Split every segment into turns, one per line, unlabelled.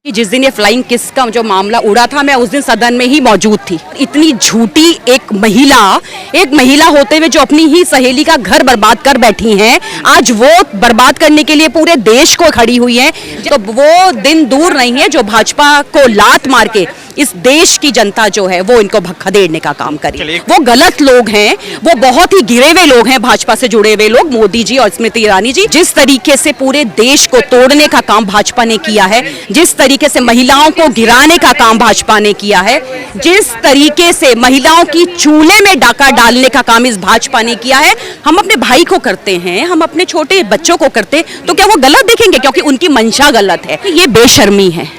कि जिस दिन ये फ्लाइंग किस का जो मामला उड़ा था, मैं उस दिन सदन में ही मौजूद थी। इतनी झूठी एक महिला होते हुए जो अपनी ही सहेली का घर बर्बाद कर बैठी हैं, आज वो बर्बाद करने के लिए पूरे देश को खड़ी हुई हैं। तो वो दिन दूर नहीं है जो भाजपा को लात मार के इस देश की जनता जो है वो इनको खदेड़ने का काम करी। वो गलत लोग हैं, वो बहुत ही गिरे हुए लोग हैं, भाजपा से जुड़े हुए लोग, मोदी जी और स्मृति ईरानी जी। जिस तरीके से पूरे देश को तोड़ने का काम भाजपा ने किया है, जिस तरीके से महिलाओं को गिराने का काम भाजपा ने किया है, जिस तरीके से महिलाओं की चूल्हे में डाका डालने का काम इस भाजपा ने किया है, हम अपने भाई को करते हैं, हम अपने छोटे बच्चों को करते, तो क्या वो गलत दिखेंगे क्योंकि उनकी मंशा गलत है? ये बेशर्मी है।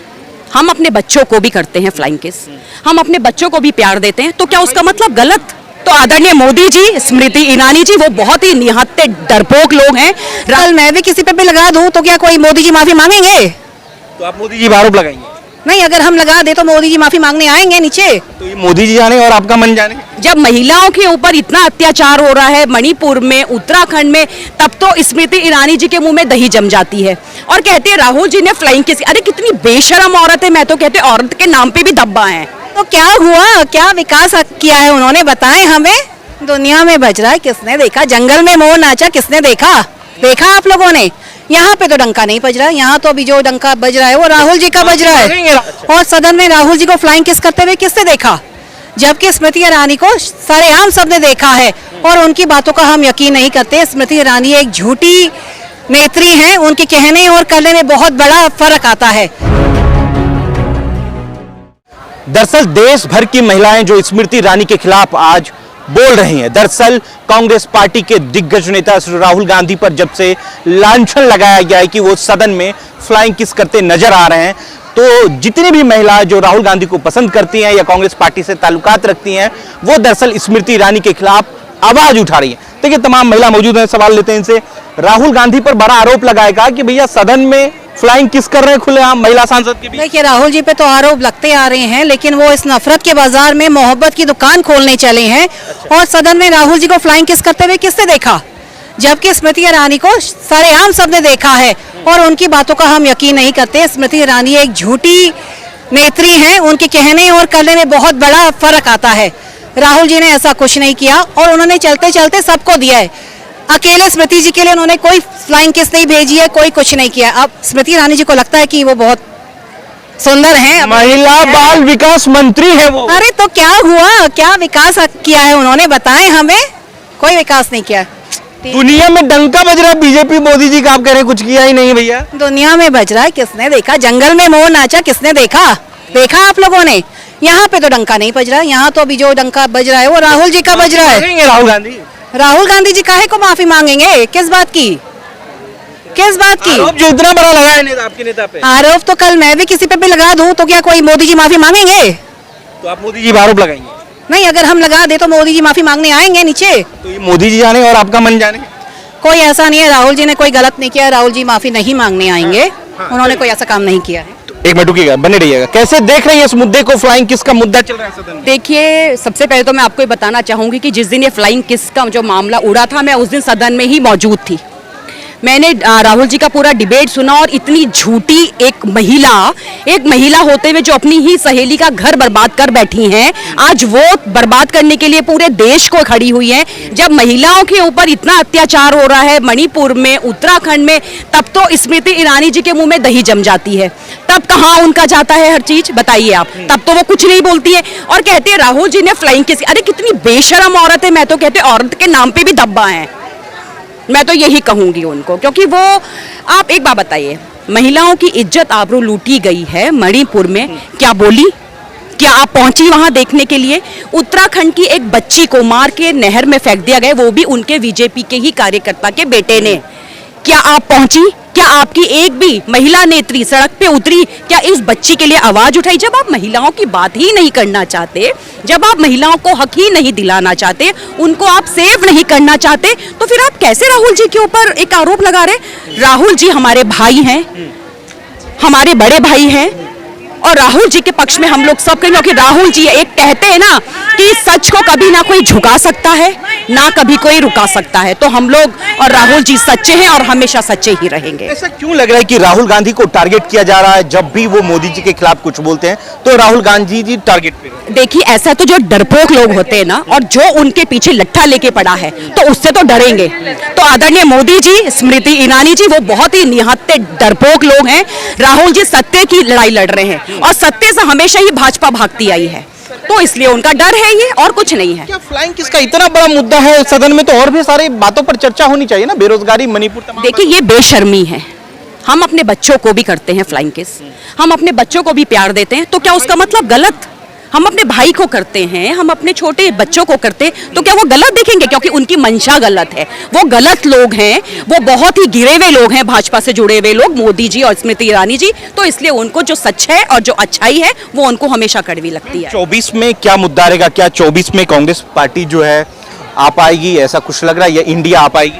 हम अपने बच्चों को भी करते हैं फ्लाइंग किस, हम अपने बच्चों को भी प्यार देते हैं, तो क्या उसका मतलब गलत? तो आदरणीय मोदी जी, स्मृति ईरानी जी, वो बहुत ही निहत्ते डरपोक लोग हैं।
कल मैं भी किसी पे भी लगा दूं तो क्या कोई मोदी जी माफी मांगेंगे?
तो आप मोदी जी पर आरोप लगाएंगे?
नहीं, अगर हम लगा दे तो मोदी जी माफी मांगने आएंगे नीचे।
तो ये मोदी जी जाने और आपका मन जाने।
जब महिलाओं के ऊपर इतना अत्याचार हो रहा है मणिपुर में, उत्तराखंड में, तब तो स्मृति ईरानी जी के मुंह में दही जम जाती है और कहते हैं राहुल जी ने फ्लाइंग किस। अरे कितनी बेशरम औरत है, मैं तो कहते औरत के नाम पे भी धब्बा है।
तो क्या हुआ, क्या विकास किया है उन्होंने, बताएं हमें। दुनिया में बज रहा है किसने देखा, जंगल में मोर नाचा किसने देखा? देखा आप लोगों ने? यहाँ पे तो डंका नहीं बज रहा है, यहाँ तो अभी जो डंका बज रहा है वो राहुल जी का बज रहा है। और सदन में राहुल जी को फ्लाइंग किस करते हुए किसने देखा? जबकि स्मृति ईरानी को सरेआम सबने देखा है और उनकी बातों का हम यकीन नहीं करते। स्मृति ईरानी एक झूठी नेत्री हैं, उनके कहने और करने में बहुत बड़ा फर्क आता है।
दरअसल देश भर की महिलाएं जो स्मृति ईरानी के खिलाफ आज बोल रही हैं, दरअसल कांग्रेस पार्टी के दिग्गज नेता श्री राहुल गांधी पर जब से लांछन लगाया गया है कि वो सदन में फ्लाइंग किस करते नजर आ रहे हैं, तो जितनी भी महिलाएं जो राहुल गांधी को पसंद करती हैं या कांग्रेस पार्टी से ताल्लुकात रखती हैं, वो दरअसल स्मृति ईरानी के खिलाफ आवाज उठा रही है। देखिए तमाम महिला मौजूद हैं, सवाल लेते हैं इनसे। राहुल गांधी पर बड़ा आरोप लगाएगा कि भैया सदन में फ्लाइंग किस कर रहे हैं खुलेआम महिला सांसद के बीच।
देखिए राहुल जी पे तो आरोप लगते आ रहे हैं, लेकिन वो इस नफरत के बाजार में मोहब्बत की दुकान खोलने चले हैं। और सदन में राहुल जी को फ्लाइंग किस करते हुए किसने देखा? जबकि स्मृति ईरानी को सरेआम सबने देखा है और उनकी बातों का हम यकीन नहीं करते। स्मृति ईरानी एक झूठी नेत्री हैं, उनके कहने और करने में बहुत बड़ा फर्क आता है। राहुल जी ने ऐसा कुछ नहीं किया और उन्होंने चलते चलते सबको दिया है। अकेले स्मृति जी के लिए उन्होंने कोई फ्लाइंग किस नहीं भेजी है, कोई कुछ नहीं किया। अब स्मृति ईरानी जी को लगता है कि वो बहुत सुंदर हैं,
महिला बाल विकास मंत्री है वो।
अरे तो क्या हुआ, क्या विकास किया है उन्होंने, बताएं हमें। कोई विकास नहीं किया।
दुनिया में डंका बज रहा है बीजेपी मोदी जी का, आप कह रहे हैं कुछ किया ही नहीं भैया।
दुनिया में बज रहा है किसने देखा, जंगल में मोर नाचा किसने देखा? देखा आप लोगों ने? यहाँ पे तो डंका नहीं बज रहा है, यहाँ तो अभी जो डंका बज रहा है वो राहुल जी का बज रहा है। राहुल गांधी जी काहे को माफी मांगेंगे? किस बात की, किस बात की?
आरोप जो इतना बड़ा लगा है आपके नेता पे।
आरोप तो कल मैं भी किसी पे भी लगा दूं तो क्या कोई मोदी जी माफी मांगेंगे?
तो आप मोदी जी पर आरोप लगाएंगे?
नहीं, अगर हम लगा दे तो मोदी जी माफी मांगने आएंगे नीचे।
तो ये मोदी जी जाने और आपका मन जाने।
कोई ऐसा नहीं है, राहुल जी ने कोई गलत नहीं किया, राहुल जी माफी नहीं मांगने आएंगे। उन्होंने कोई ऐसा काम नहीं किया है।
एक मिनट रुकिएगा, बने रहिएगा। कैसे देख रही है इस मुद्दे को, फ्लाइंग किस का मुद्दा चल रहा है सदन में?
देखिए, सबसे पहले तो मैं आपको ये बताना चाहूंगी कि जिस दिन ये फ्लाइंग किस का जो मामला उड़ा था, मैं उस दिन सदन में ही मौजूद थी। मैंने राहुल जी का पूरा डिबेट सुना और इतनी झूठी एक महिला होते हुए जो अपनी ही सहेली का घर बर्बाद कर बैठी हैं, आज वो बर्बाद करने के लिए पूरे देश को खड़ी हुई हैं। जब महिलाओं के ऊपर इतना अत्याचार हो रहा है मणिपुर में, उत्तराखंड में, तब तो स्मृति ईरानी जी के मुंह में दही जम जाती है। तब कहाँ उनका जाता है हर चीज, बताइए आप? तब तो वो कुछ नहीं बोलती है और कहते हैं राहुल जी ने फ्लाइंग किस। अरे कितनी बेशरम औरत है, मैं तो कहते औरत के नाम पे भी धब्बा है। मैं तो यही कहूंगी उनको, क्योंकि वो, आप एक बात बताइए, महिलाओं की इज्जत आबरू लूटी गई है मणिपुर में, क्या बोली? क्या आप पहुंची वहां देखने के लिए? उत्तराखंड की एक बच्ची को मार के नहर में फेंक दिया गया, वो भी उनके बीजेपी के ही कार्यकर्ता के बेटे ने। क्या आप पहुंची? क्या आपकी एक भी महिला नेत्री सड़क पे उतरी? क्या इस बच्ची के लिए आवाज उठाई? जब आप महिलाओं की बात ही नहीं करना चाहते, जब आप महिलाओं को हक ही नहीं दिलाना चाहते, उनको आप सेव नहीं करना चाहते, तो फिर आप कैसे राहुल जी के ऊपर एक आरोप लगा रहे? राहुल जी हमारे भाई हैं, हमारे बड़े भाई हैं और राहुल जी के पक्ष देश में हम लोग सब करेंगे, क्योंकि राहुल जी एक कहते हैं ना कि सच को कभी ना कोई झुका सकता है ना कभी कोई रुका सकता है। तो हम लोग और राहुल जी सच्चे हैं और हमेशा सच्चे ही रहेंगे।
ऐसा क्यों लग रहा है कि राहुल गांधी को टारगेट किया जा रहा है? जब भी वो मोदी जी के खिलाफ कुछ बोलते हैं तो राहुल गांधी जी टारगेट पे।
देखिए, ऐसा तो जो डरपोक लोग होते हैं ना, और जो उनके पीछे लट्ठा लेके पड़ा है, तो उससे तो डरेंगे। तो आदरणीय मोदी जी, स्मृति ईरानी जी, वो बहुत ही निहत्ते डरपोक लोग हैं। राहुल जी सत्य की लड़ाई लड़ रहे हैं और सत्य से हमेशा ही भाजपा भागती आई है, तो इसलिए उनका डर है ये, और कुछ नहीं है।
क्या फ्लाइंग किस का इतना बड़ा मुद्दा है सदन में, तो और भी सारी बातों पर चर्चा होनी चाहिए ना, बेरोजगारी, मणिपुर, तमाम।
देखिए, ये बेशर्मी है। हम अपने बच्चों को भी करते हैं फ्लाइंग किस, हम अपने बच्चों को भी प्यार देते हैं, तो क्या उसका मतलब गलत? हम अपने भाई को करते हैं, हम अपने छोटे बच्चों को करते हैं, तो क्या वो गलत दिखेंगे? क्योंकि उनकी मंशा गलत है, वो गलत लोग हैं, वो बहुत ही गिरे हुए लोग हैं, भाजपा से जुड़े हुए लोग, मोदी जी और स्मृति ईरानी जी। तो इसलिए उनको जो सच है और जो अच्छाई है वो उनको हमेशा कड़वी लगती है।
24 में क्या मुद्दा रहेगा? क्या 24 में कांग्रेस पार्टी जो है आ पाएगी, ऐसा कुछ लग रहा है, या इंडिया आ पाएगी?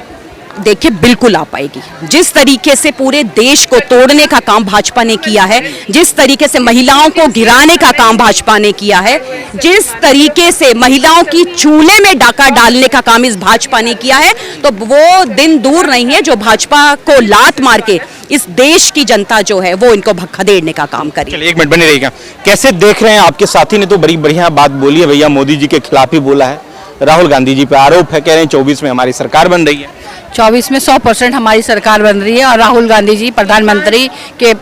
देखिए, बिल्कुल आ पाएगी। जिस तरीके से पूरे देश को तोड़ने का काम भाजपा ने किया है, जिस तरीके से महिलाओं को गिराने का काम भाजपा ने किया है, जिस तरीके से महिलाओं की चूल्हे में डाका डालने का काम इस भाजपा ने किया है, तो वो दिन दूर नहीं है जो भाजपा को लात मार के इस देश की जनता जो है वो इनको खदेड़ने का काम करेगी।
चलिए, एक मिनट बने रहिएगा। कैसे देख रहे हैं? आपके साथी ने तो बड़ी बढ़िया बात बोली है, भैया मोदी जी के खिलाफ ही बोला है। राहुल गांधी जी पे आरोप है, कह रहे हैं 24 में हमारी सरकार बन रही है।
24 में 100% हमारी सरकार बन रही है और राहुल गांधी जी प्रधानमंत्री के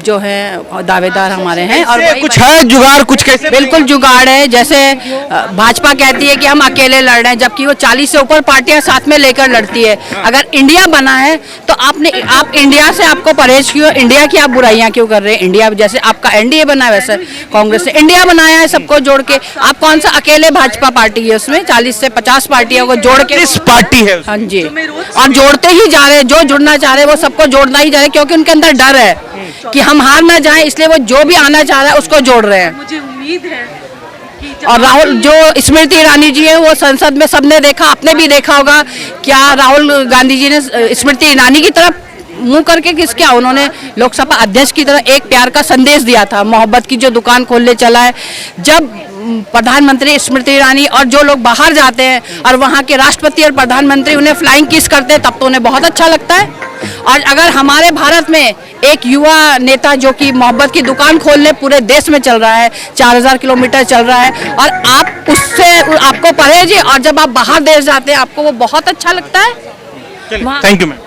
जो है दावेदार हमारे हैं। और
कुछ है जुगाड़, कुछ कैसे?
बिल्कुल जुगाड़ है। जैसे भाजपा कहती है कि हम अकेले लड़ रहे हैं, जबकि वो 40 से ऊपर पार्टियां साथ में लेकर लड़ती है। अगर इंडिया बना है तो आप इंडिया से आपको परहेज क्यों, इंडिया की आप बुराइयां क्यों कर रहे हैं? इंडिया जैसे आपका एनडीए बना है, वैसे कांग्रेस ने इंडिया बनाया है सबको जोड़ के। आप कौन सा अकेले भाजपा पार्टी है? उसमें 40 से 50 पार्टियों को जोड़ के
किस पार्टी है?
हाँ जी, और जोड़ते ही जा रहे हैं। जो जुड़ना चाह रहे हैं वो सबको जोड़ना ही जा रहे हैं, क्योंकि उनके अंदर डर है कि हम हार ना जाएं, इसलिए वो जो भी आना चाह रहा है उसको जोड़ रहे हैं।
मुझे उम्मीद है कि
और राहुल, जो स्मृति ईरानी जी है, वो संसद में सबने देखा, आपने भी देखा होगा। क्या राहुल गांधी जी ने स्मृति ईरानी की तरफ मुंह करके क्या उन्होंने लोकसभा अध्यक्ष की तरह एक प्यार का संदेश दिया था, मोहब्बत की जो दुकान खोलने चला है। जब प्रधानमंत्री स्मृति ईरानी और जो लोग बाहर जाते हैं और वहाँ के राष्ट्रपति और प्रधानमंत्री उन्हें फ्लाइंग किस करते हैं, तब तो उन्हें बहुत अच्छा लगता है। और अगर हमारे भारत में एक युवा नेता जो कि मोहब्बत की दुकान खोलने पूरे देश में चल रहा है, 4000 किलोमीटर चल रहा है, और आप उससे आपको परहेज है, और जब आप बाहर देश जाते हैं आपको वो बहुत अच्छा लगता है।
Thank you ma'am.